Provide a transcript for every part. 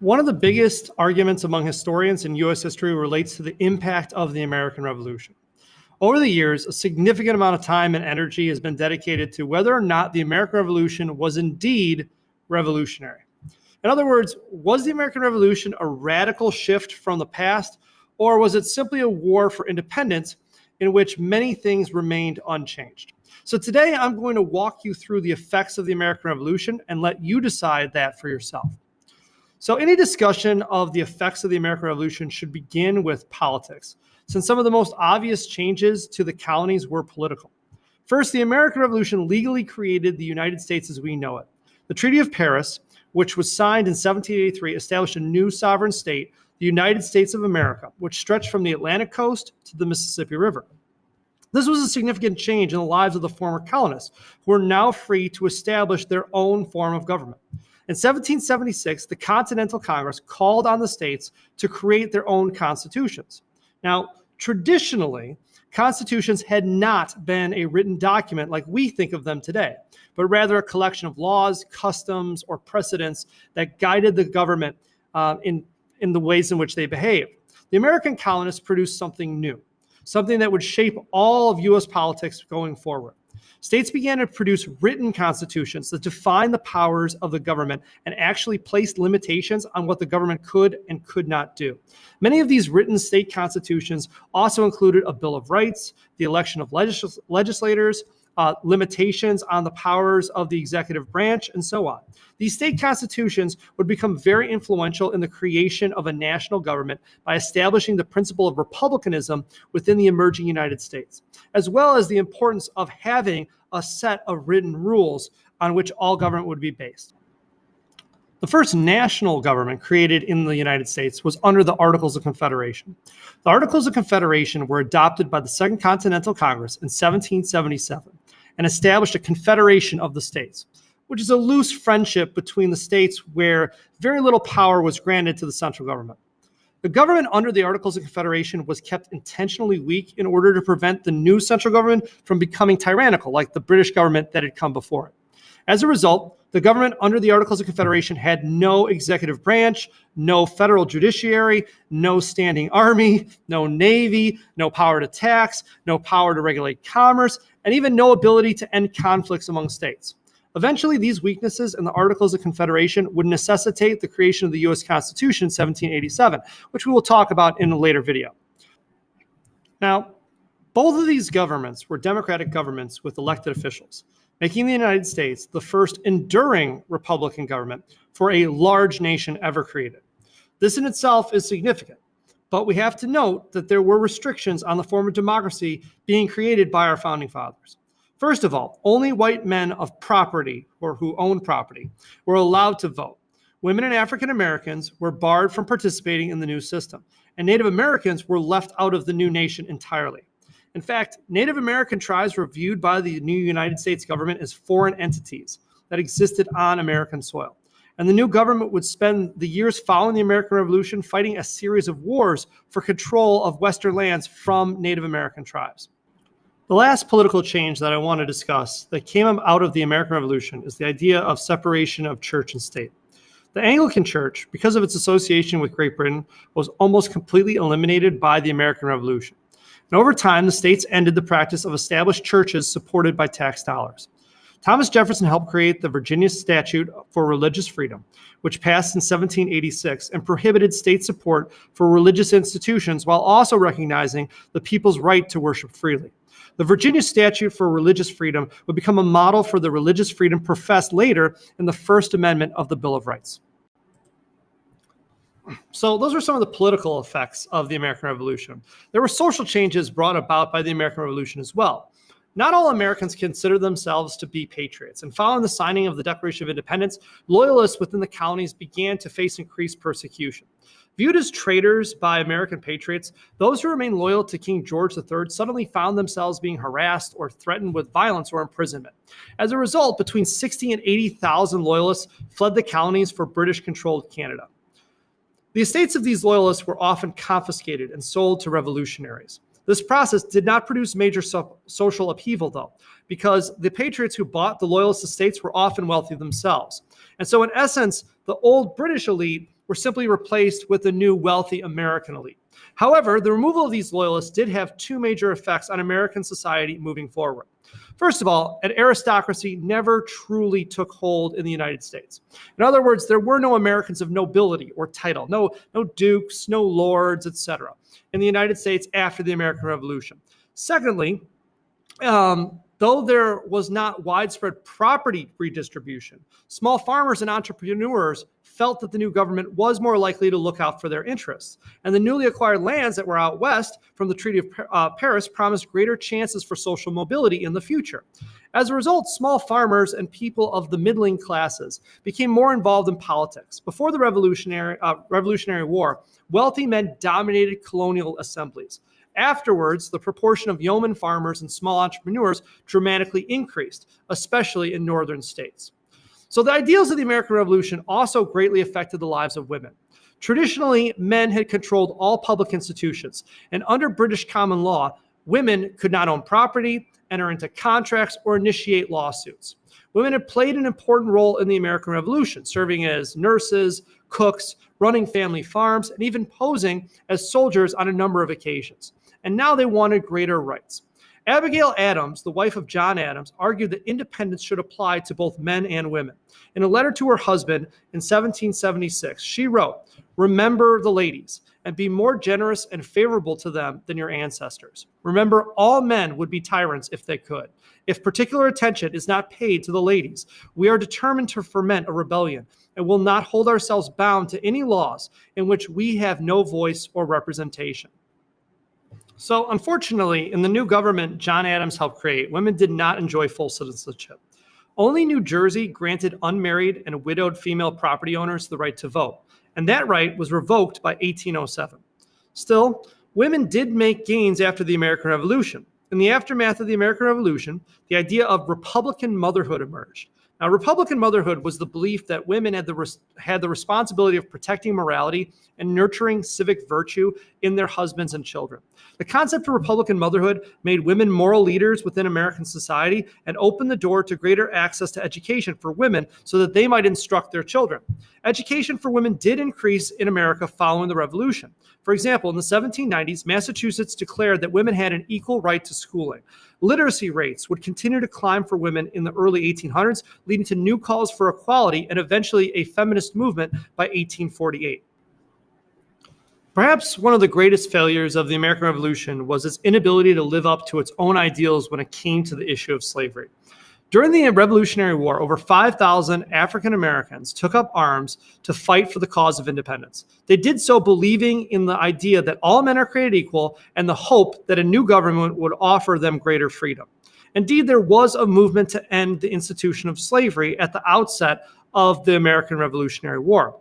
One of the biggest arguments among historians in U.S. history relates to the impact of the American Revolution. Over the years, a significant amount of time and energy has been dedicated to whether or not the American Revolution was indeed revolutionary. In other words, was the American Revolution a radical shift from the past, or was it simply a war for independence in which many things remained unchanged? So today I'm going to walk you through the effects of the American Revolution and let you decide that for yourself. So any discussion of the effects of the American Revolution should begin with politics, since some of the most obvious changes to the colonies were political. First, the American Revolution legally created the United States as we know it. The Treaty of Paris, which was signed in 1783, established a new sovereign state, the United States of America, which stretched from the Atlantic coast to the Mississippi River. This was a significant change in the lives of the former colonists, who were now free to establish their own form of government. In 1776, the Continental Congress called on the states to create their own constitutions. Now, traditionally, constitutions had not been a written document like we think of them today, but rather a collection of laws, customs, or precedents that guided the government in the ways in which they behaved. The American colonists produced something new, something that would shape all of U.S. politics going forward. States began to produce written constitutions that defined the powers of the government and actually placed limitations on what the government could and could not do. Many of these written state constitutions also included a Bill of Rights, the election of legislators, limitations on the powers of the executive branch, and so on. These state constitutions would become very influential in the creation of a national government by establishing the principle of republicanism within the emerging United States, as well as the importance of having a set of written rules on which all government would be based. The first national government created in the United States was under the Articles of Confederation. The Articles of Confederation were adopted by the Second Continental Congress in 1777 and established a confederation of the states, which is a loose friendship between the states where very little power was granted to the central government. The government under the Articles of Confederation was kept intentionally weak in order to prevent the new central government from becoming tyrannical, like the British government that had come before it. As a result, the government under the Articles of Confederation had no executive branch, no federal judiciary, no standing army, no navy, no power to tax, no power to regulate commerce, and even no ability to end conflicts among states. Eventually, these weaknesses in the Articles of Confederation would necessitate the creation of the U.S. Constitution in 1787, which we will talk about in a later video. Now, both of these governments were democratic governments with elected officials, making the United States the first enduring Republican government for a large nation ever created. This in itself is significant, but we have to note that there were restrictions on the form of democracy being created by our founding fathers. First of all, only white men of property or who owned property were allowed to vote. Women and African Americans were barred from participating in the new system, and Native Americans were left out of the new nation entirely. In fact, Native American tribes were viewed by the new United States government as foreign entities that existed on American soil. And the new government would spend the years following the American Revolution fighting a series of wars for control of Western lands from Native American tribes. The last political change that I want to discuss that came out of the American Revolution is the idea of separation of church and state. The Anglican Church, because of its association with Great Britain, was almost completely eliminated by the American Revolution. And over time, the states ended the practice of established churches supported by tax dollars. Thomas Jefferson helped create the Virginia Statute for Religious Freedom, which passed in 1786 and prohibited state support for religious institutions while also recognizing the people's right to worship freely. The Virginia Statute for Religious Freedom would become a model for the religious freedom professed later in the First Amendment of the Bill of Rights. So those were some of the political effects of the American Revolution. There were social changes brought about by the American Revolution as well. Not all Americans consider themselves to be patriots, and following the signing of the Declaration of Independence, loyalists within the colonies began to face increased persecution. Viewed as traitors by American patriots, those who remained loyal to King George III suddenly found themselves being harassed or threatened with violence or imprisonment. As a result, between 60,000 and 80,000 loyalists fled the colonies for British-controlled Canada. The estates of these loyalists were often confiscated and sold to revolutionaries. This process did not produce major social upheaval, though, because the patriots who bought the loyalist estates were often wealthy themselves. And so, in essence, the old British elite were simply replaced with the new wealthy American elite. However, the removal of these loyalists did have two major effects on American society moving forward. First of all, an aristocracy never truly took hold in the United States. In other words, there were no Americans of nobility or title, no dukes, no lords, etc., in the United States after the American Revolution. Secondly, though there was not widespread property redistribution, small farmers and entrepreneurs felt that the new government was more likely to look out for their interests. And the newly acquired lands that were out west from the Treaty of Paris promised greater chances for social mobility in the future. As a result, small farmers and people of the middling classes became more involved in politics. Before the Revolutionary War, wealthy men dominated colonial assemblies. Afterwards, the proportion of yeoman farmers and small entrepreneurs dramatically increased, especially in northern states. So the ideals of the American Revolution also greatly affected the lives of women. Traditionally, men had controlled all public institutions, and under British common law, women could not own property, enter into contracts, or initiate lawsuits. Women had played an important role in the American Revolution, serving as nurses, cooks, running family farms, and even posing as soldiers on a number of occasions. And now they wanted greater rights. Abigail Adams, the wife of John Adams, argued that independence should apply to both men and women. In a letter to her husband in 1776, she wrote, "Remember the ladies, and be more generous and favorable to them than your ancestors. Remember, all men would be tyrants if they could. If particular attention is not paid to the ladies, we are determined to foment a rebellion and will not hold ourselves bound to any laws in which we have no voice or representation." So unfortunately, in the new government John Adams helped create, women did not enjoy full citizenship. Only New Jersey granted unmarried and widowed female property owners the right to vote, and that right was revoked by 1807. Still, women did make gains after the American Revolution. In the aftermath of the American Revolution, the idea of Republican motherhood emerged. Now, Republican motherhood was the belief that women had the responsibility of protecting morality and nurturing civic virtue in their husbands and children. The concept of Republican motherhood made women moral leaders within American society and opened the door to greater access to education for women so that they might instruct their children. Education for women did increase in America following the Revolution. For example, in the 1790s, Massachusetts declared that women had an equal right to schooling. Literacy rates would continue to climb for women in the early 1800s, leading to new calls for equality and eventually a feminist movement by 1848. Perhaps one of the greatest failures of the American Revolution was its inability to live up to its own ideals when it came to the issue of slavery. During the Revolutionary War, over 5,000 African Americans took up arms to fight for the cause of independence. They did so believing in the idea that all men are created equal and the hope that a new government would offer them greater freedom. Indeed, there was a movement to end the institution of slavery at the outset of the American Revolutionary War.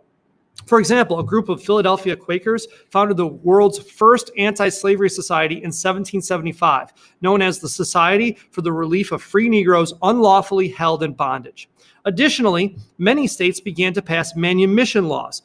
For example, a group of Philadelphia Quakers founded the world's first anti-slavery society in 1775, known as the Society for the Relief of Free Negroes Unlawfully Held in Bondage. Additionally, many states began to pass manumission laws,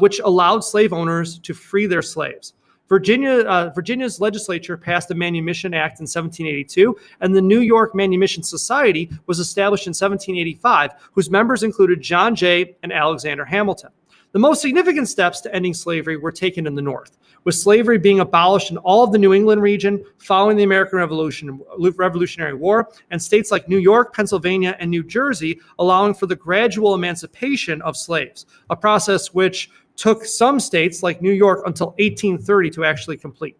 which allowed slave owners to free their slaves. Virginia's legislature passed the Manumission Act in 1782, and the New York Manumission Society was established in 1785, whose members included John Jay and Alexander Hamilton. The most significant steps to ending slavery were taken in the North, with slavery being abolished in all of the New England region following the American Revolutionary War, and states like New York, Pennsylvania, and New Jersey allowing for the gradual emancipation of slaves, a process which took some states like New York until 1830 to actually complete.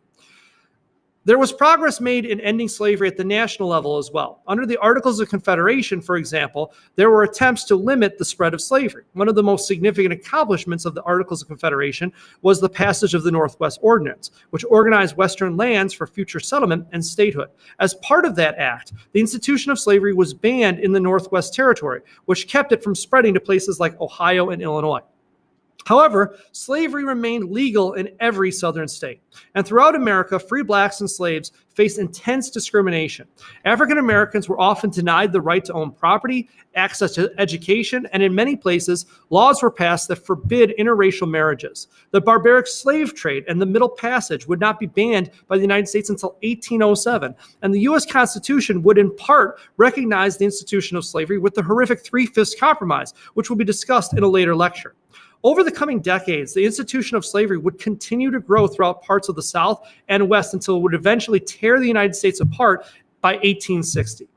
There was progress made in ending slavery at the national level as well. Under the Articles of Confederation, for example, there were attempts to limit the spread of slavery. One of the most significant accomplishments of the Articles of Confederation was the passage of the Northwest Ordinance, which organized Western lands for future settlement and statehood. As part of that act, the institution of slavery was banned in the Northwest Territory, which kept it from spreading to places like Ohio and Illinois. However, slavery remained legal in every southern state. And throughout America, free blacks and slaves faced intense discrimination. African Americans were often denied the right to own property, access to education, and in many places, laws were passed that forbid interracial marriages. The barbaric slave trade and the Middle Passage would not be banned by the United States until 1807, and the U.S. Constitution would in part recognize the institution of slavery with the horrific Three-Fifths Compromise, which will be discussed in a later lecture. Over the coming decades, the institution of slavery would continue to grow throughout parts of the South and West until it would eventually tear the United States apart by 1860.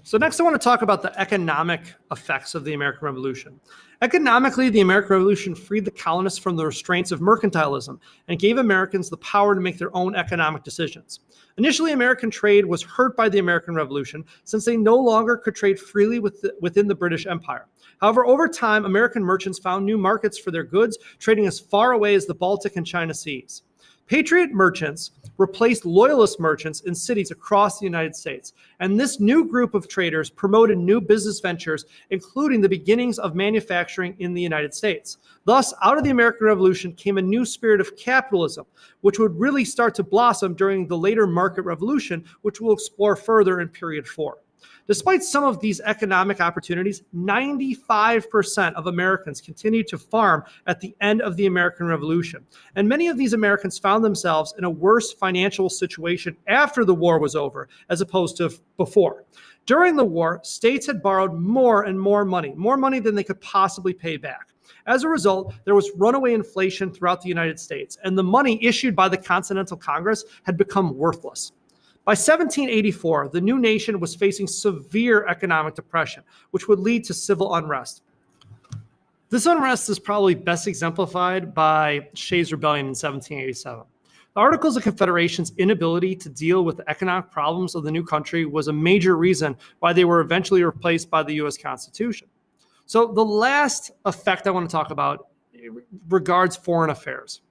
So next I want to talk about the economic effects of the American Revolution. Economically, the American Revolution freed the colonists from the restraints of mercantilism and gave Americans the power to make their own economic decisions. Initially, American trade was hurt by the American Revolution since they no longer could trade freely within the British Empire. However, over time, American merchants found new markets for their goods, trading as far away as the Baltic and China Seas. Patriot merchants replaced loyalist merchants in cities across the United States, and this new group of traders promoted new business ventures, including the beginnings of manufacturing in the United States. Thus, out of the American Revolution came a new spirit of capitalism, which would really start to blossom during the later market revolution, which we'll explore further in period 4. Despite some of these economic opportunities, 95% of Americans continued to farm at the end of the American Revolution. And many of these Americans found themselves in a worse financial situation after the war was over, as opposed to before. During the war, states had borrowed more and more money than they could possibly pay back. As a result, there was runaway inflation throughout the United States, and the money issued by the Continental Congress had become worthless. By 1784, the new nation was facing severe economic depression, which would lead to civil unrest. This unrest is probably best exemplified by Shays' Rebellion in 1787. The Articles of Confederation's inability to deal with the economic problems of the new country was a major reason why they were eventually replaced by the U.S. Constitution. So the last effect I want to talk about regards foreign affairs.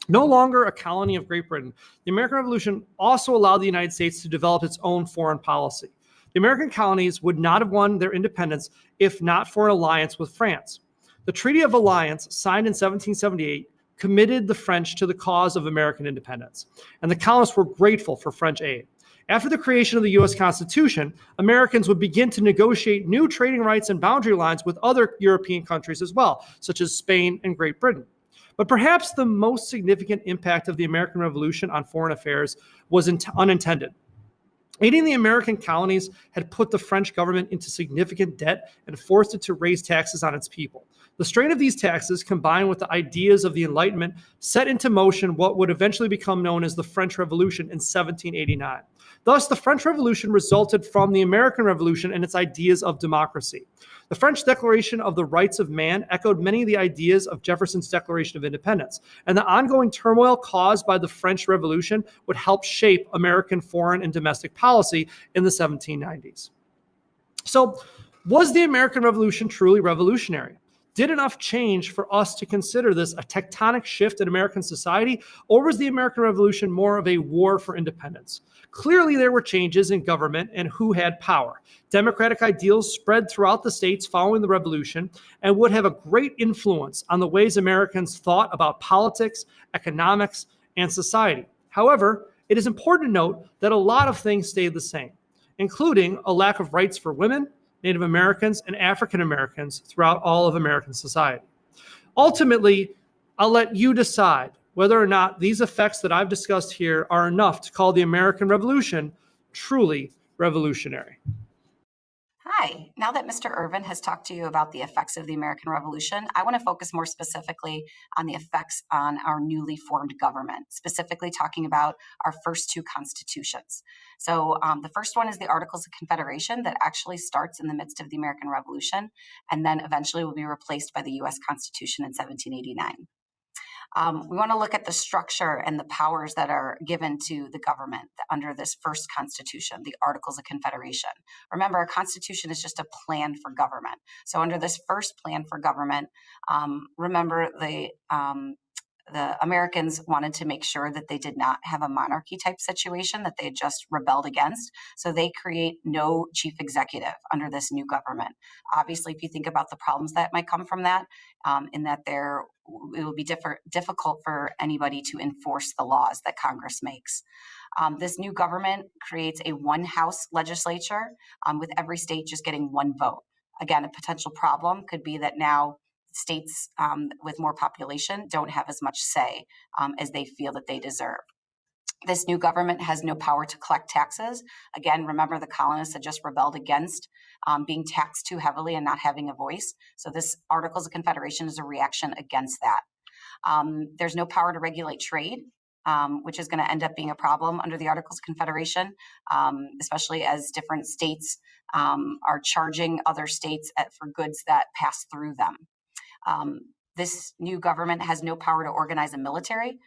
No longer a colony of Great Britain, the American Revolution also allowed the United States to develop its own foreign policy. The American colonies would not have won their independence if not for an alliance with France. The Treaty of Alliance, signed in 1778, committed the French to the cause of American independence, and the colonists were grateful for French aid. After the creation of the U.S. Constitution, Americans would begin to negotiate new trading rights and boundary lines with other European countries as well, such as Spain and Great Britain. But perhaps the most significant impact of the American Revolution on foreign affairs was unintended. Aiding the American colonies had put the French government into significant debt and forced it to raise taxes on its people. The strain of these taxes, combined with the ideas of the Enlightenment, set into motion what would eventually become known as the French Revolution in 1789. Thus, the French Revolution resulted from the American Revolution and its ideas of democracy. The French Declaration of the Rights of Man echoed many of the ideas of Jefferson's Declaration of Independence, and the ongoing turmoil caused by the French Revolution would help shape American foreign and domestic policy in the 1790s. So, was the American Revolution truly revolutionary? Did enough change for us to consider this a tectonic shift in American society, or was the American Revolution more of a war for independence? Clearly, there were changes in government and who had power. Democratic ideals spread throughout the states following the Revolution and would have a great influence on the ways Americans thought about politics, economics, and society. However, it is important to note that a lot of things stayed the same, including a lack of rights for women, Native Americans, and African Americans throughout all of American society. Ultimately, I'll let you decide whether or not these effects that I've discussed here are enough to call the American Revolution truly revolutionary. Hi, now that Mr. Irvin has talked to you about the effects of the American Revolution, I want to focus more specifically on the effects on our newly formed government, specifically talking about our first two constitutions. So the first one is the Articles of Confederation that actually starts in the midst of the American Revolution and then eventually will be replaced by the U.S. Constitution in 1789. We want to look at the structure and the powers that are given to the government under this first constitution, the Articles of Confederation. Remember, a constitution is just a plan for government. So under this first plan for government, remember the Americans wanted to make sure that they did not have a monarchy type situation that they had just rebelled against. So they create no chief executive under this new government. Obviously, if you think about the problems that might come from that, in that it will be difficult for anybody to enforce the laws that Congress makes. This new government creates a one-house legislature with every state just getting one vote. Again, a potential problem could be that now states with more population don't have as much say as they feel that they deserve. This new government has no power to collect taxes. Again, remember the colonists had just rebelled against being taxed too heavily and not having a voice. So this Articles of Confederation is a reaction against that. There's no power to regulate trade, which is going to end up being a problem under the Articles of Confederation, especially as different states are charging other states for goods that pass through them. This new government has no power to organize a military.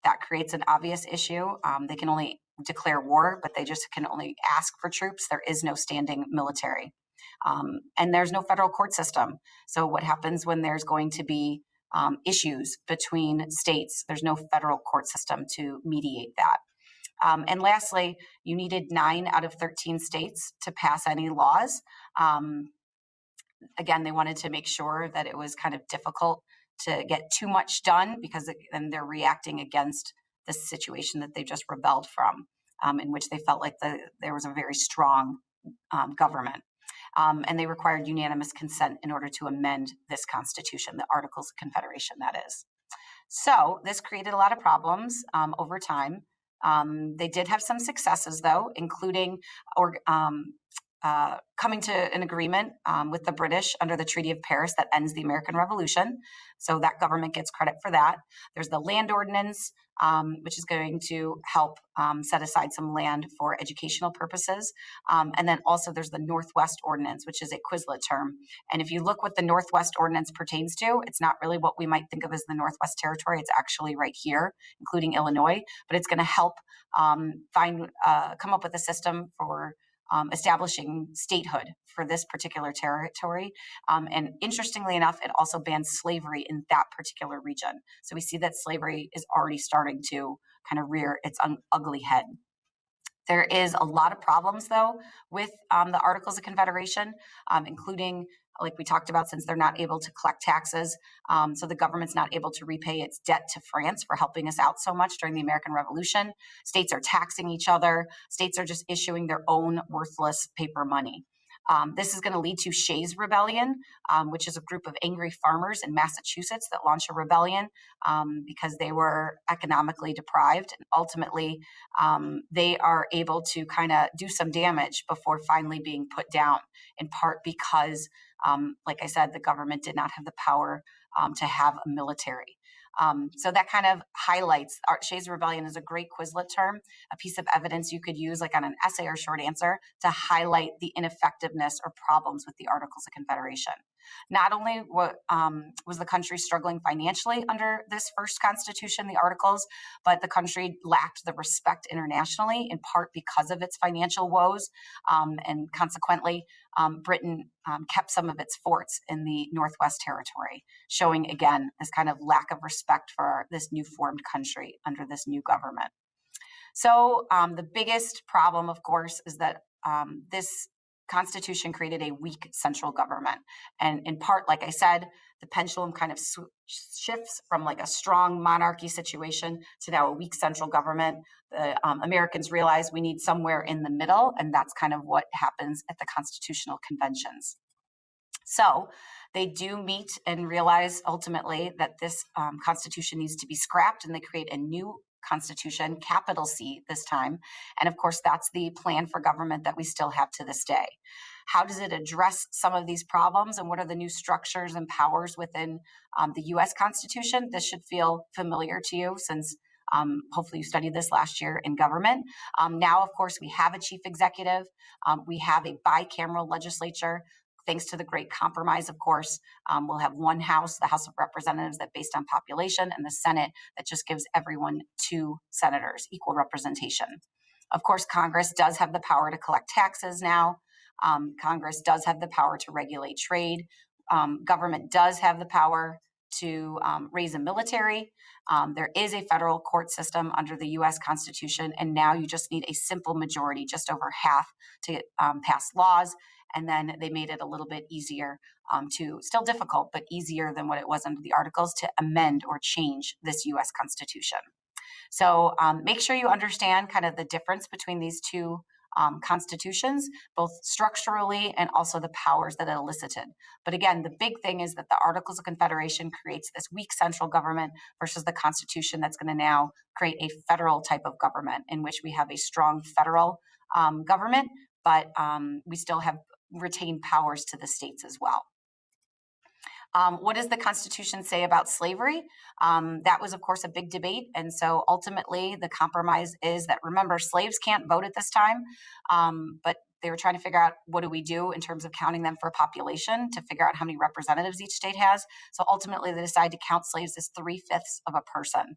That creates an obvious issue. They can only declare war, but they just can only ask for troops. There is no standing military. And there's no federal court system. So what happens when there's going to be issues between states? There's no federal court system to mediate that. And lastly, you needed 9 out of 13 states to pass any laws. Again, they wanted to make sure that it was kind of difficult to get too much done because then they're reacting against the situation that they just rebelled from, in which they felt like there was a very strong government. And they required unanimous consent in order to amend this Constitution, the Articles of Confederation, that is. So this created a lot of problems over time. They did have some successes, though, including coming to an agreement with the British under the Treaty of Paris that ends the American Revolution. So that government gets credit for that. There's the Land Ordinance, which is going to help set aside some land for educational purposes. And then also there's the Northwest Ordinance, which is a Quizlet term. And if you look what the Northwest Ordinance pertains to, it's not really what we might think of as the Northwest Territory. It's actually right here, including Illinois. But it's going to help come up with a system for establishing statehood for this particular territory. And interestingly enough, it also bans slavery in that particular region. So we see that slavery is already starting to kind of rear its ugly head. There is a lot of problems, though, with the Articles of Confederation, including, like we talked about, since they're not able to collect taxes. So the government's not able to repay its debt to France for helping us out so much during the American Revolution. States are taxing each other. States are just issuing their own worthless paper money. This is going to lead to Shays' Rebellion, which is a group of angry farmers in Massachusetts that launched a rebellion because they were economically deprived. And ultimately, they are able to kind of do some damage before finally being put down, in part because, like I said, the government did not have the power to have a military. So that kind of highlights Shays' Rebellion is a great Quizlet term, a piece of evidence you could use like on an essay or short answer to highlight the ineffectiveness or problems with the Articles of Confederation. Not only was the country struggling financially under this first constitution, the Articles, but the country lacked the respect internationally, in part because of its financial woes. And consequently, Britain kept some of its forts in the Northwest Territory, showing, again, this kind of lack of respect for this new formed country under this new government. So the biggest problem, of course, is that this Constitution created a weak central government. And in part, like I said, the pendulum kind of shifts from like a strong monarchy situation to now a weak central government. The Americans realize we need somewhere in the middle, and that's kind of what happens at the constitutional conventions. So they do meet and realize ultimately that this Constitution needs to be scrapped, and they create a new Constitution, capital C this time. And of course, that's the plan for government that we still have to this day. How does it address some of these problems, and what are the new structures and powers within the U.S. Constitution? This should feel familiar to you since hopefully you studied this last year in government. Now, of course, we have a chief executive. We have a bicameral legislature. Thanks to the Great Compromise, of course, we'll have one House, the House of Representatives, that based on population, and the Senate that just gives everyone 2 senators, equal representation. Of course, Congress does have the power to collect taxes now. Congress does have the power to regulate trade. Government does have the power to raise a military. There is a federal court system under the U.S. Constitution, and now you just need a simple majority, just over half, to pass laws. And then they made it a little bit easier still difficult, but easier than what it was under the Articles, to amend or change this U.S. Constitution. So make sure you understand kind of the difference between these two constitutions, both structurally and also the powers that it elicited. But again, the big thing is that the Articles of Confederation creates this weak central government versus the Constitution that's going to now create a federal type of government in which we have a strong federal government, but we still have retained powers to the states as well. What does the Constitution say about slavery? That was, of course, a big debate. And so ultimately, the compromise is that, remember, slaves can't vote at this time, but they were trying to figure out what do we do in terms of counting them for population to figure out how many representatives each state has. So ultimately, they decided to count slaves as 3/5 of a person,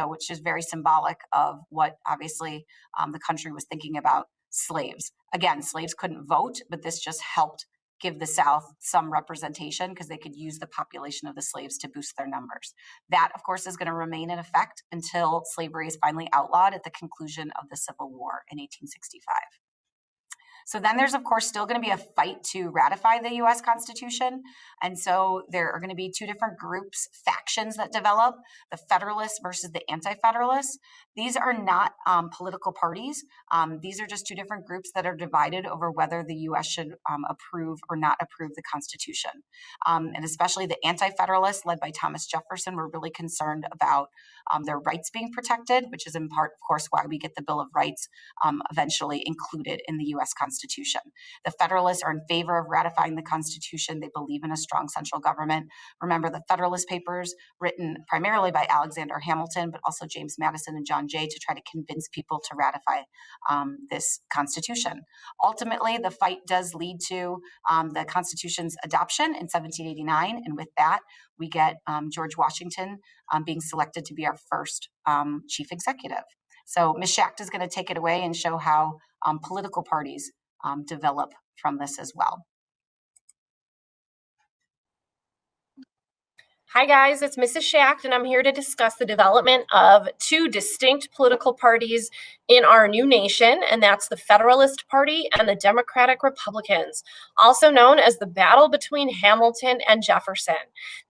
which is very symbolic of what, obviously, the country was thinking about slaves. Again, slaves couldn't vote, but this just helped give the South some representation because they could use the population of the slaves to boost their numbers. That, of course, is going to remain in effect until slavery is finally outlawed at the conclusion of the Civil War in 1865. So then there's, of course, still going to be a fight to ratify the U.S. Constitution. And so there are going to be two different groups, factions that develop, the Federalists versus the Anti-Federalists. These are not political parties. These are just two different groups that are divided over whether the U.S. should approve or not approve the Constitution. And especially the Anti-Federalists, led by Thomas Jefferson, were really concerned about their rights being protected, which is in part, of course, why we get the Bill of Rights eventually included in the U.S. Constitution. The Federalists are in favor of ratifying the Constitution. They believe in a strong central government. Remember the Federalist Papers, written primarily by Alexander Hamilton, but also James Madison and John Jay, to try to convince people to ratify this Constitution. Ultimately, the fight does lead to the Constitution's adoption in 1789, and with that, we get George Washington being selected to be our first chief executive. So Ms. Schacht is going to take it away and show how political parties develop from this as well. Hi guys, it's Mrs. Schacht, and I'm here to discuss the development of two distinct political parties in our new nation, and that's the Federalist Party and the Democratic Republicans, also known as the battle between Hamilton and Jefferson.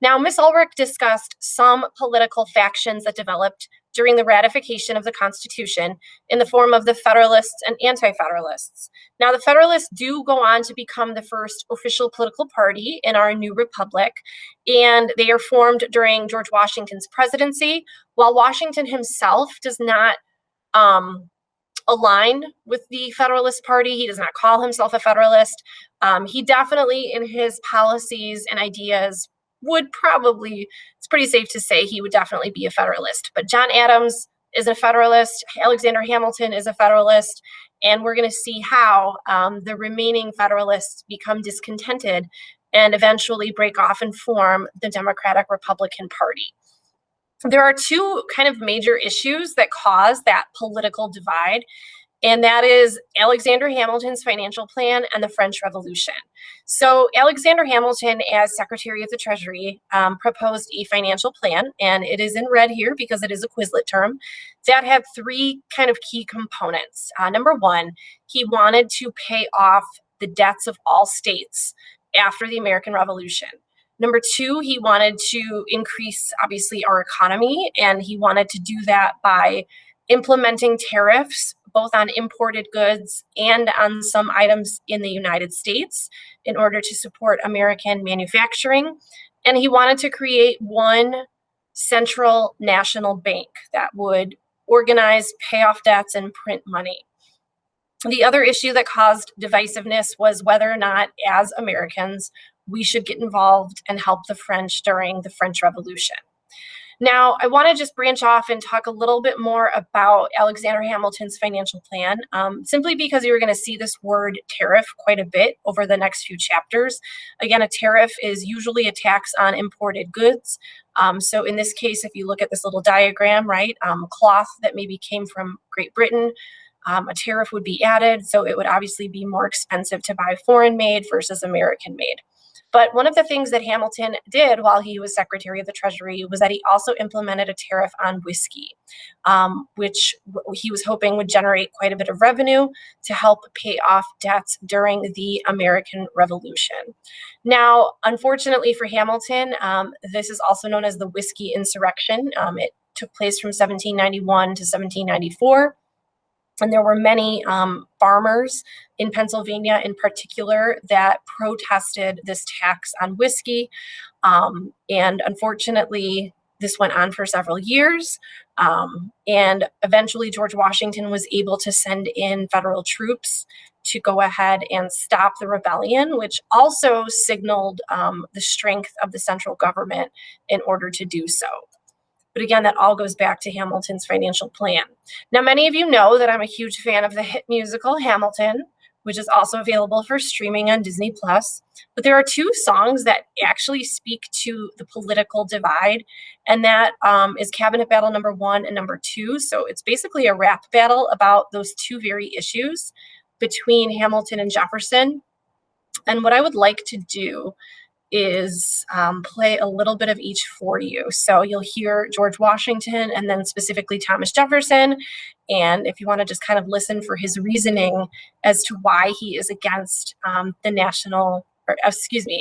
Now, Ms. Ulrich discussed some political factions that developed during the ratification of the Constitution in the form of the Federalists and Anti-Federalists. Now, the Federalists do go on to become the first official political party in our new republic, and they are formed during George Washington's presidency, while Washington himself does not align with the Federalist Party. He does not call himself a Federalist. He definitely, in his policies and ideas, would probably, it's pretty safe to say he would definitely be a Federalist. But John Adams is a Federalist, Alexander Hamilton is a Federalist, and we're going to see how the remaining Federalists become discontented and eventually break off and form the Democratic Republican Party. There are two kind of major issues that cause that political divide, and that is Alexander Hamilton's financial plan and the French Revolution. So Alexander Hamilton, as Secretary of the Treasury, proposed a financial plan, and it is in red here because it is a Quizlet term, that had three kind of key components. Number one, he wanted to pay off the debts of all states after the American Revolution. Number two, he wanted to increase, obviously, our economy, and he wanted to do that by implementing tariffs both on imported goods and on some items in the United States in order to support American manufacturing. And he wanted to create one central national bank that would organize, pay off debts, and print money. The other issue that caused divisiveness was whether or not, as Americans, we should get involved and help the French during the French Revolution. Now, I want to just branch off and talk a little bit more about Alexander Hamilton's financial plan, simply because you're going to see this word tariff quite a bit over the next few chapters. Again, a tariff is usually a tax on imported goods. So in this case, if you look at this little diagram, right, cloth that maybe came from Great Britain, a tariff would be added. So it would obviously be more expensive to buy foreign made versus American made. But one of the things that Hamilton did while he was Secretary of the Treasury was that he also implemented a tariff on whiskey, which he was hoping would generate quite a bit of revenue to help pay off debts during the American Revolution. Now, unfortunately for Hamilton, this is also known as the Whiskey Insurrection. It took place from 1791 to 1794. And there were many farmers in Pennsylvania in particular that protested this tax on whiskey. And unfortunately, this went on for several years. And eventually, George Washington was able to send in federal troops to go ahead and stop the rebellion, which also signaled the strength of the central government in order to do so. But again, that all goes back to Hamilton's financial plan. Now, many of you know that I'm a huge fan of the hit musical Hamilton, which is also available for streaming on Disney+. But there are two songs that actually speak to the political divide, and that is Cabinet Battle number 1 and number 2. So it's basically a rap battle about those two very issues between Hamilton and Jefferson. And what I would like to do is play a little bit of each for you. So you'll hear George Washington and then specifically Thomas Jefferson. And if you want to just kind of listen for his reasoning as to why he is against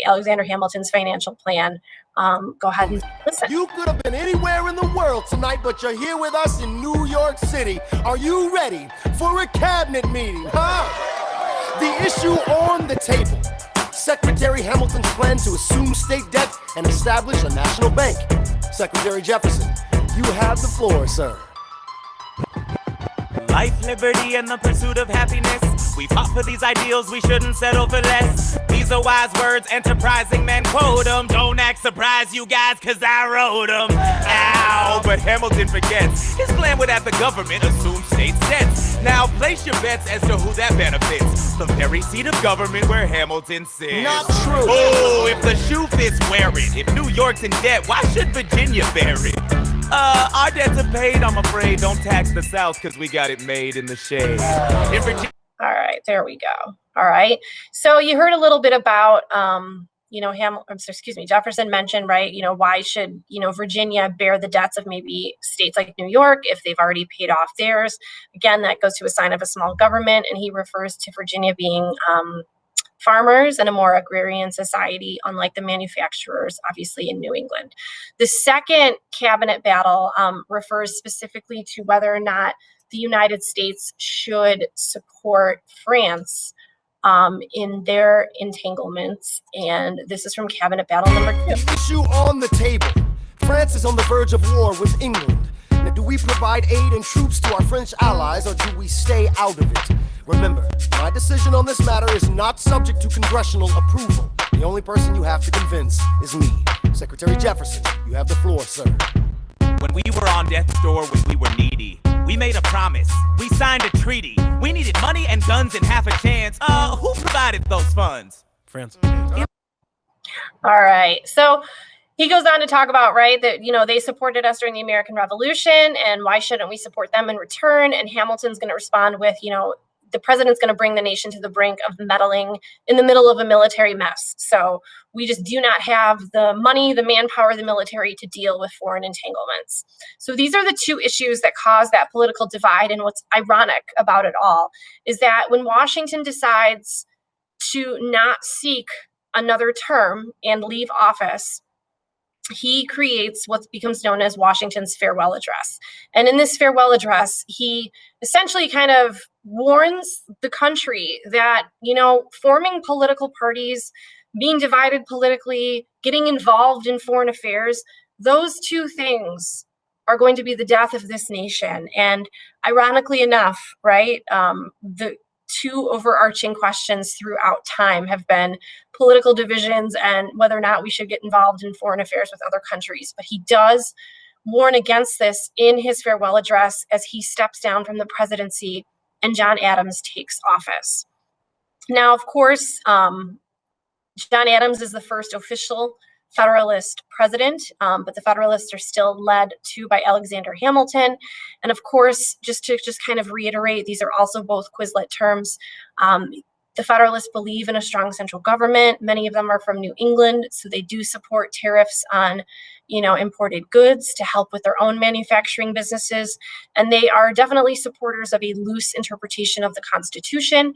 Alexander Hamilton's financial plan, go ahead and listen. You could have been anywhere in the world tonight, but you're here with us in New York City. Are you ready for a cabinet meeting, huh? The issue on the table: Secretary Hamilton's plan to assume state debt and establish a national bank. Secretary Jefferson, you have the floor, sir. Life, liberty, and the pursuit of happiness. We fought for these ideals, we shouldn't settle for less. These are wise words, enterprising men quote them. Don't act surprised, you guys, cause I wrote them. Ow, but Hamilton forgets. His plan would have the government assume state debts. Now place your bets as to who that benefits. The very seat of government where Hamilton sits. Not true. Oh, if the shoe fits, wear it. If New York's in debt, why should Virginia bear it? Our debts are paid, I'm afraid. Don't tax the South, cause we got it made in the shade. In Virginia. All right, there we go. All right. So you heard a little bit about, Jefferson mentioned, right, why should, Virginia bear the debts of maybe states like New York if they've already paid off theirs? Again, that goes to a sign of a small government, and he refers to Virginia being farmers and a more agrarian society, unlike the manufacturers, obviously, in New England. The second cabinet battle refers specifically to whether or not the United States should support France in their entanglements. And this is from cabinet battle number 2. The issue on the table: France is on the verge of war with England. Now, do we provide aid and troops to our French allies, or do we stay out of it? Remember, my decision on this matter is not subject to congressional approval. The only person you have to convince is me. Secretary Jefferson, you have the floor, sir. When we were on death's door, when we were needy, we made a promise. We signed a treaty. We needed money and guns and half a chance. Who provided those funds? France. All right. So he goes on to talk about, right, that, they supported us during the American Revolution, and why shouldn't we support them in return? And Hamilton's going to respond with, the president's going to bring the nation to the brink of meddling in the middle of a military mess. So we just do not have the money, the manpower, the military to deal with foreign entanglements. So these are the two issues that cause that political divide. And what's ironic about it all is that when Washington decides to not seek another term and leave office, he creates what becomes known as Washington's farewell address. And in this farewell address, he essentially kind of warns the country that, forming political parties, being divided politically, getting involved in foreign affairs, those two things are going to be the death of this nation. And ironically enough, right, the two overarching questions throughout time have been political divisions and whether or not we should get involved in foreign affairs with other countries. But he does warn against this in his farewell address as he steps down from the presidency and John Adams takes office. Now, of course, John Adams is the first official Federalist president, but the Federalists are still led by Alexander Hamilton. And of course, just to kind of reiterate, these are also both Quizlet terms. The Federalists believe in a strong central government. Many of them are from New England, so they do support tariffs on, imported goods to help with their own manufacturing businesses. And they are definitely supporters of a loose interpretation of the Constitution.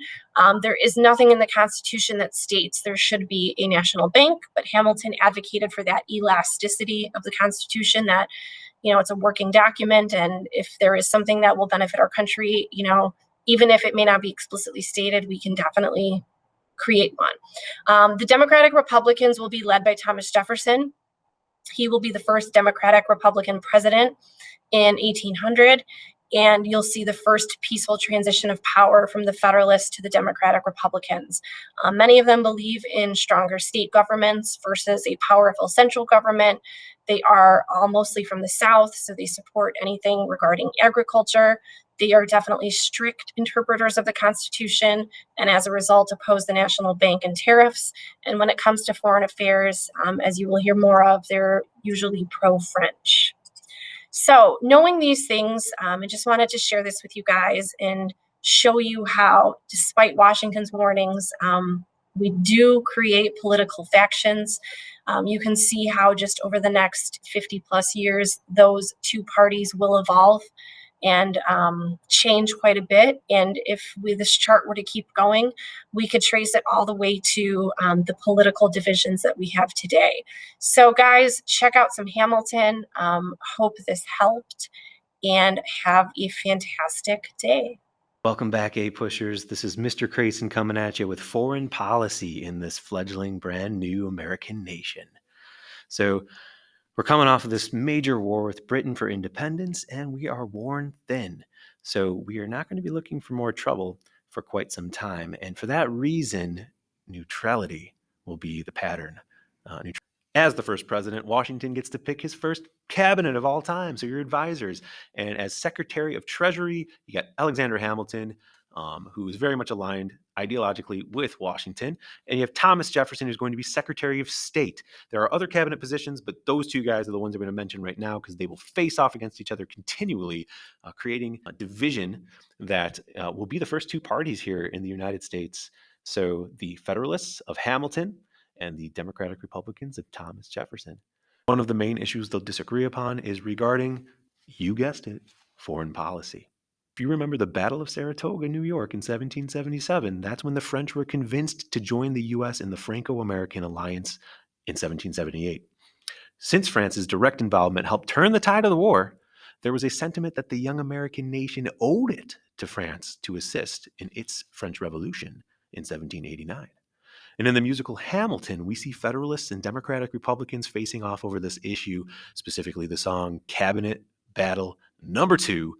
There is nothing in the Constitution that states there should be a national bank, but Hamilton advocated for that elasticity of the Constitution, that, it's a working document. And if there is something that will benefit our country, even if it may not be explicitly stated, we can definitely create one. The Democratic Republicans will be led by Thomas Jefferson. He will be the first Democratic Republican president in 1800. And you'll see the first peaceful transition of power from the Federalists to the Democratic Republicans. Many of them believe in stronger state governments versus a powerful central government. They are all mostly from the South, so they support anything regarding agriculture. They are definitely strict interpreters of the Constitution, and as a result, oppose the national bank and tariffs. And when it comes to foreign affairs, as you will hear more of, they're usually pro-French. So knowing these things, I just wanted to share this with you guys and show you how, despite Washington's warnings, we do create political factions. You can see how just over the next 50 plus years, those two parties will evolve and change quite a bit. And if this chart were to keep going, we could trace it all the way to the political divisions that we have today. So guys, check out some Hamilton. Hope this helped, and have a fantastic day. Welcome back, A-Pushers. This is Mr. Crayson coming at you with foreign policy in this fledgling brand new American nation. So we're coming off of this major war with Britain for independence, and we are worn thin. So we are not going to be looking for more trouble for quite some time. And for that reason, neutrality will be the pattern. As the first president, Washington gets to pick his first cabinet of all time, so your advisors. And as Secretary of Treasury, you got Alexander Hamilton, who is very much aligned ideologically with Washington. And you have Thomas Jefferson, who's going to be Secretary of State. There are other cabinet positions, but those two guys are the ones I'm going to mention right now because they will face off against each other continually, creating a division that will be the first two parties here in the United States. So the Federalists of Hamilton and the Democratic Republicans of Thomas Jefferson. One of the main issues they'll disagree upon is regarding, you guessed it, foreign policy. If you remember the Battle of Saratoga, New York in 1777, that's when the French were convinced to join the U.S. in the Franco-American alliance in 1778. Since France's direct involvement helped turn the tide of the war, there was a sentiment that the young American nation owed it to France to assist in its French Revolution in 1789. And in the musical Hamilton, we see Federalists and Democratic Republicans facing off over this issue, specifically the song Cabinet Battle Number 2.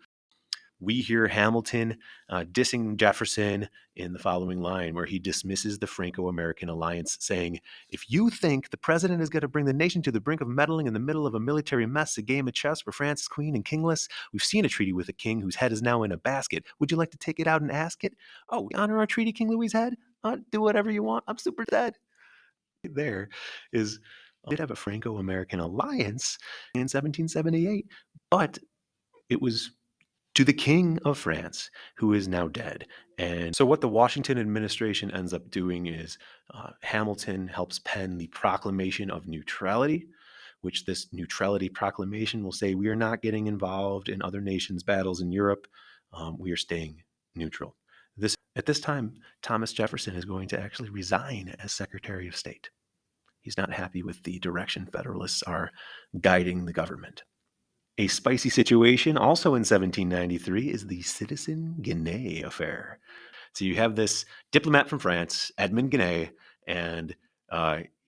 We hear Hamilton dissing Jefferson in the following line, where he dismisses the Franco-American alliance, saying, "If you think the president is going to bring the nation to the brink of meddling in the middle of a military mess, a game of chess where France is queen and kingless, we've seen a treaty with a king whose head is now in a basket. Would you like to take it out and ask it? Oh, we honor our treaty, King Louis's head? Do whatever you want. I'm super dead." There is, we did have a Franco-American alliance in 1778, but it was to the King of France, who is now dead. And so what the Washington administration ends up doing is Hamilton helps pen the Proclamation of Neutrality, which this neutrality proclamation will say, we are not getting involved in other nations' battles in Europe. We are staying neutral. At this time, Thomas Jefferson is going to actually resign as Secretary of State. He's not happy with the direction Federalists are guiding the government. A spicy situation also in 1793 is the Citizen Guinée Affair. So you have this diplomat from France, Edmond Guinée, and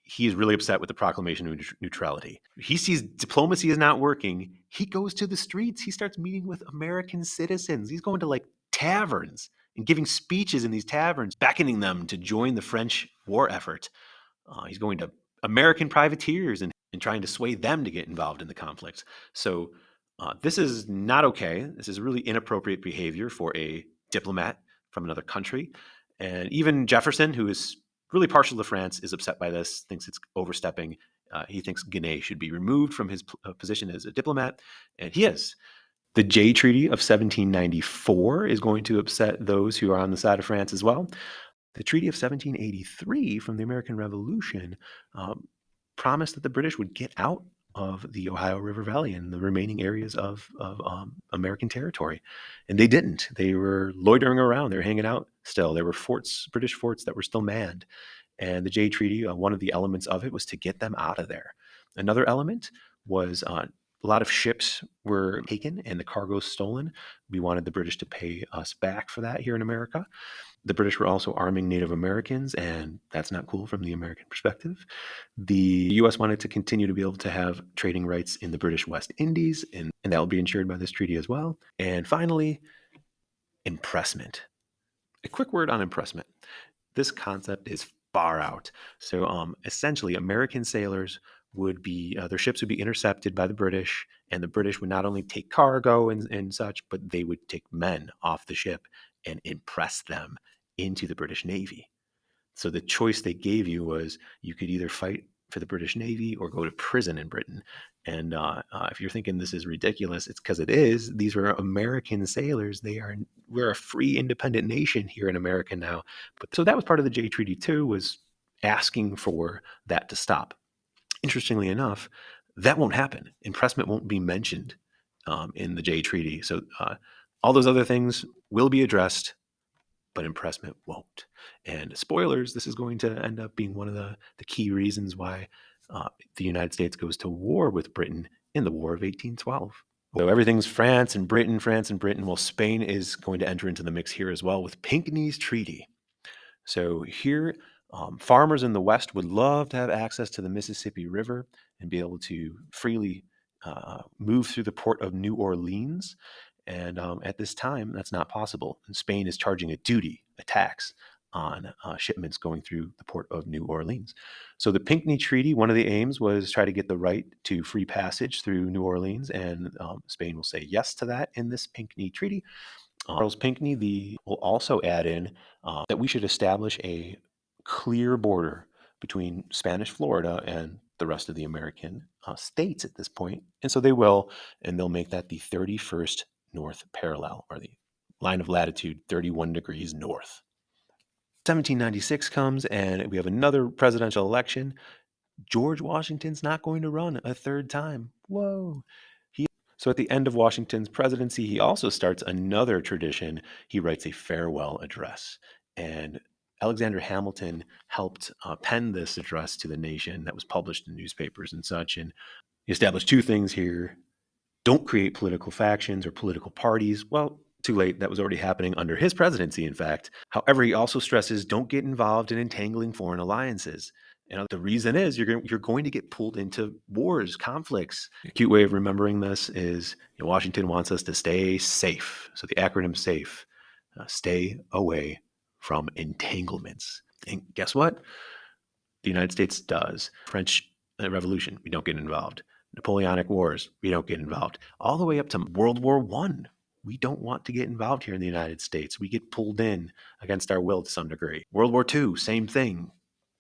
he is really upset with the Proclamation of Neutrality. He sees diplomacy is not working. He goes to the streets. He starts meeting with American citizens. He's going to like taverns and giving speeches in these taverns, beckoning them to join the French war effort. He's going to American privateers and trying to sway them to get involved in the conflict. So this is not okay. This is really inappropriate behavior for a diplomat from another country. And even Jefferson, who is really partial to France, is upset by this, thinks it's overstepping. He thinks Guinée should be removed from his position as a diplomat, and he is. The Jay Treaty of 1794 is going to upset those who are on the side of France as well. The Treaty of 1783 from the American Revolution promised that the British would get out of the Ohio River Valley and the remaining areas of American territory. And they didn't. They were loitering around. They were hanging out still. There were forts, British forts that were still manned. And the Jay Treaty, one of the elements of it was to get them out of there. Another element was A lot of ships were taken and the cargo stolen. We wanted the British to pay us back for that here in America. The British were also arming Native Americans, and that's not cool from the American perspective. The U.S. wanted to continue to be able to have trading rights in the British West Indies, and that will be ensured by this treaty as well. And finally, impressment. A quick word on impressment. This concept is far out. So essentially, American sailors would be, their ships would be intercepted by the British, and the British would not only take cargo and such, but they would take men off the ship and impress them into the British Navy. So the choice they gave you was you could either fight for the British Navy or go to prison in Britain. And if you're thinking this is ridiculous, it's because it is. These were American sailors. We're a free, independent nation here in America now. But so that was part of the Jay Treaty too, was asking for that to stop. Interestingly enough, that won't happen. Impressment won't be mentioned in the Jay Treaty. So all those other things will be addressed, but impressment won't. And spoilers, this is going to end up being one of the key reasons why the United States goes to war with Britain in the War of 1812. So everything's France and Britain. Well, Spain is going to enter into the mix here as well with Pinckney's Treaty. So here, farmers in the West would love to have access to the Mississippi River and be able to freely move through the port of New Orleans. And at this time, that's not possible. And Spain is charging a duty, a tax, on shipments going through the port of New Orleans. So the Pinckney Treaty, one of the aims was try to get the right to free passage through New Orleans, and Spain will say yes to that in this Pinckney Treaty. Charles Pinckney will also add in that we should establish a clear border between Spanish Florida and the rest of the American states at this point. And so they will, and they'll make that the 31st North parallel, or the line of latitude 31 degrees north. 1796 comes, and we have another presidential election. George Washington's not going to run a third time. Whoa. So at the end of Washington's presidency, he also starts another tradition. He writes a farewell address. And Alexander Hamilton helped pen this address to the nation that was published in newspapers and such. And he established two things here. Don't create political factions or political parties. Well, too late. That was already happening under his presidency, in fact. However, he also stresses don't get involved in entangling foreign alliances. And the reason is you're going to get pulled into wars, conflicts. A cute way of remembering this is Washington wants us to stay safe. So the acronym SAFE, stay away from entanglements. And guess what? The United States does. French Revolution, we don't get involved. Napoleonic Wars, we don't get involved. All the way up to World War I, we don't want to get involved here in the United States. We get pulled in against our will to some degree. World War II, same thing.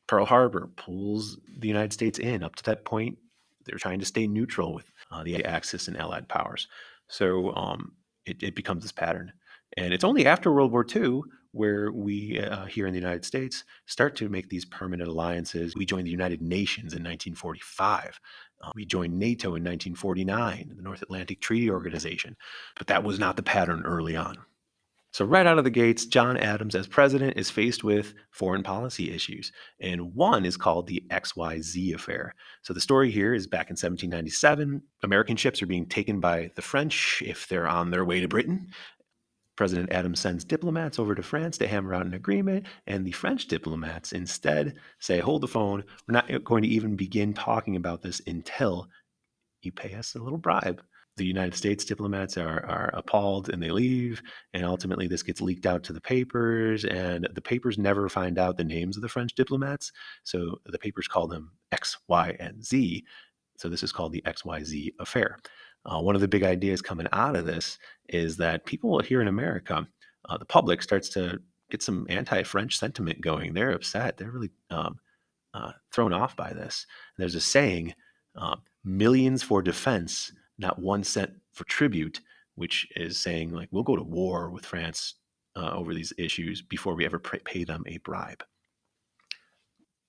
Pearl Harbor pulls the United States in. Up to that point, they're trying to stay neutral with the Axis and Allied powers. So it becomes this pattern. And it's only after World War II where we here in the United States start to make these permanent alliances. We joined the United Nations in 1945. We joined NATO in 1949, the North Atlantic Treaty Organization. But that was not the pattern early on. So right out of the gates, John Adams as president is faced with foreign policy issues. And one is called the XYZ Affair. So the story here is back in 1797. American ships are being taken by the French if they're on their way to Britain. President Adams sends diplomats over to France to hammer out an agreement, and the French diplomats instead say, hold the phone, we're not going to even begin talking about this until you pay us a little bribe. The United States diplomats are appalled and they leave, and ultimately this gets leaked out to the papers, and the papers never find out the names of the French diplomats, so the papers call them X, Y, and Z. So this is called the XYZ Affair. One of the big ideas coming out of this is that people here in America, the public starts to get some anti-French sentiment going. They're upset. They're really thrown off by this. And there's a saying, millions for defense, not 1 cent for tribute, which is saying like, we'll go to war with France over these issues before we ever pay them a bribe.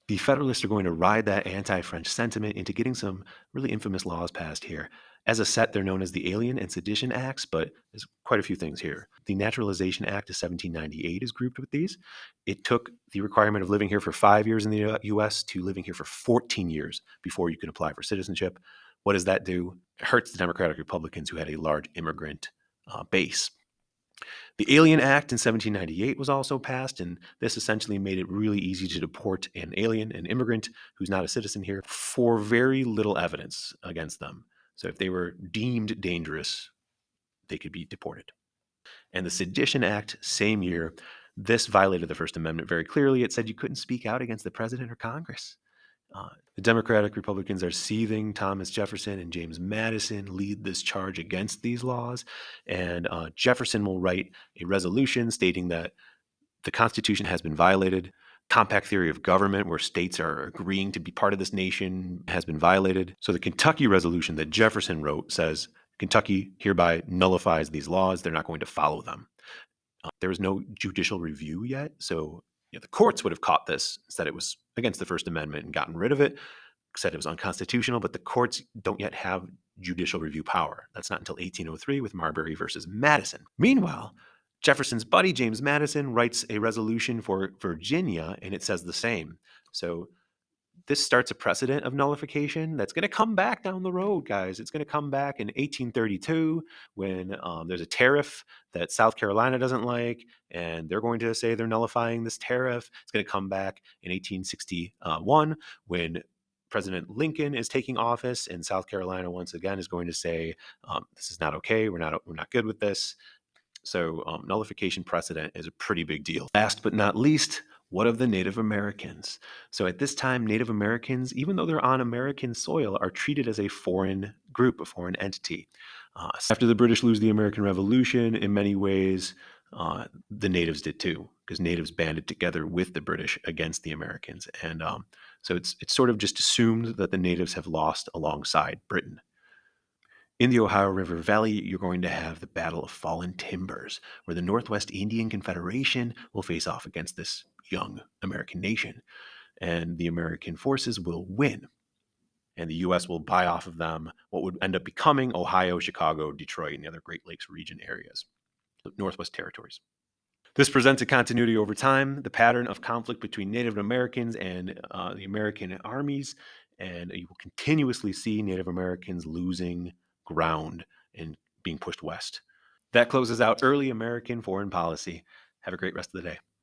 The Federalists are going to ride that anti-French sentiment into getting some really infamous laws passed here. As a set, they're known as the Alien and Sedition Acts, but there's quite a few things here. The Naturalization Act of 1798 is grouped with these. It took the requirement of living here for 5 years in the U.S. to living here for 14 years before you could apply for citizenship. What does that do? It hurts the Democratic Republicans who had a large immigrant base. The Alien Act in 1798 was also passed, and this essentially made it really easy to deport an alien, an immigrant who's not a citizen here, for very little evidence against them. So if they were deemed dangerous, they could be deported. And the Sedition Act, same year, this violated the First Amendment very clearly. It said you couldn't speak out against the president or Congress. The Democratic Republicans are seething. Thomas Jefferson and James Madison lead this charge against these laws. And Jefferson will write a resolution stating that the Constitution has been violated. Compact theory of government, where states are agreeing to be part of this nation, has been violated. So the Kentucky resolution that Jefferson wrote says Kentucky hereby nullifies these laws. They're not going to follow them. There was no judicial review yet, so the courts would have caught this, said it was against the First Amendment and gotten rid of it, said it was unconstitutional, but the courts don't yet have judicial review power. That's not until 1803 with Marbury versus Madison. Meanwhile, Jefferson's buddy, James Madison, writes a resolution for Virginia, and it says the same. So this starts a precedent of nullification that's going to come back down the road, guys. It's going to come back in 1832 when there's a tariff that South Carolina doesn't like, and they're going to say they're nullifying this tariff. It's going to come back in 1861 when President Lincoln is taking office, and South Carolina once again is going to say this is not okay. We're not good with this. So nullification precedent is a pretty big deal. Last but not least, what of the Native Americans? So at this time, Native Americans, even though they're on American soil, are treated as a foreign group, a foreign entity. After the British lose the American Revolution, in many ways, the natives did too, because natives banded together with the British against the Americans. And so it's sort of just assumed that the natives have lost alongside Britain. In the Ohio River Valley, you're going to have the Battle of Fallen Timbers, where the Northwest Indian Confederation will face off against this young American nation. And the American forces will win. And the U.S. will buy off of them what would end up becoming Ohio, Chicago, Detroit, and the other Great Lakes region areas, the Northwest Territories. This presents a continuity over time, the pattern of conflict between Native Americans and the American armies, and you will continuously see Native Americans losing ground and being pushed west. That closes out early American foreign policy. Have a great rest of the day.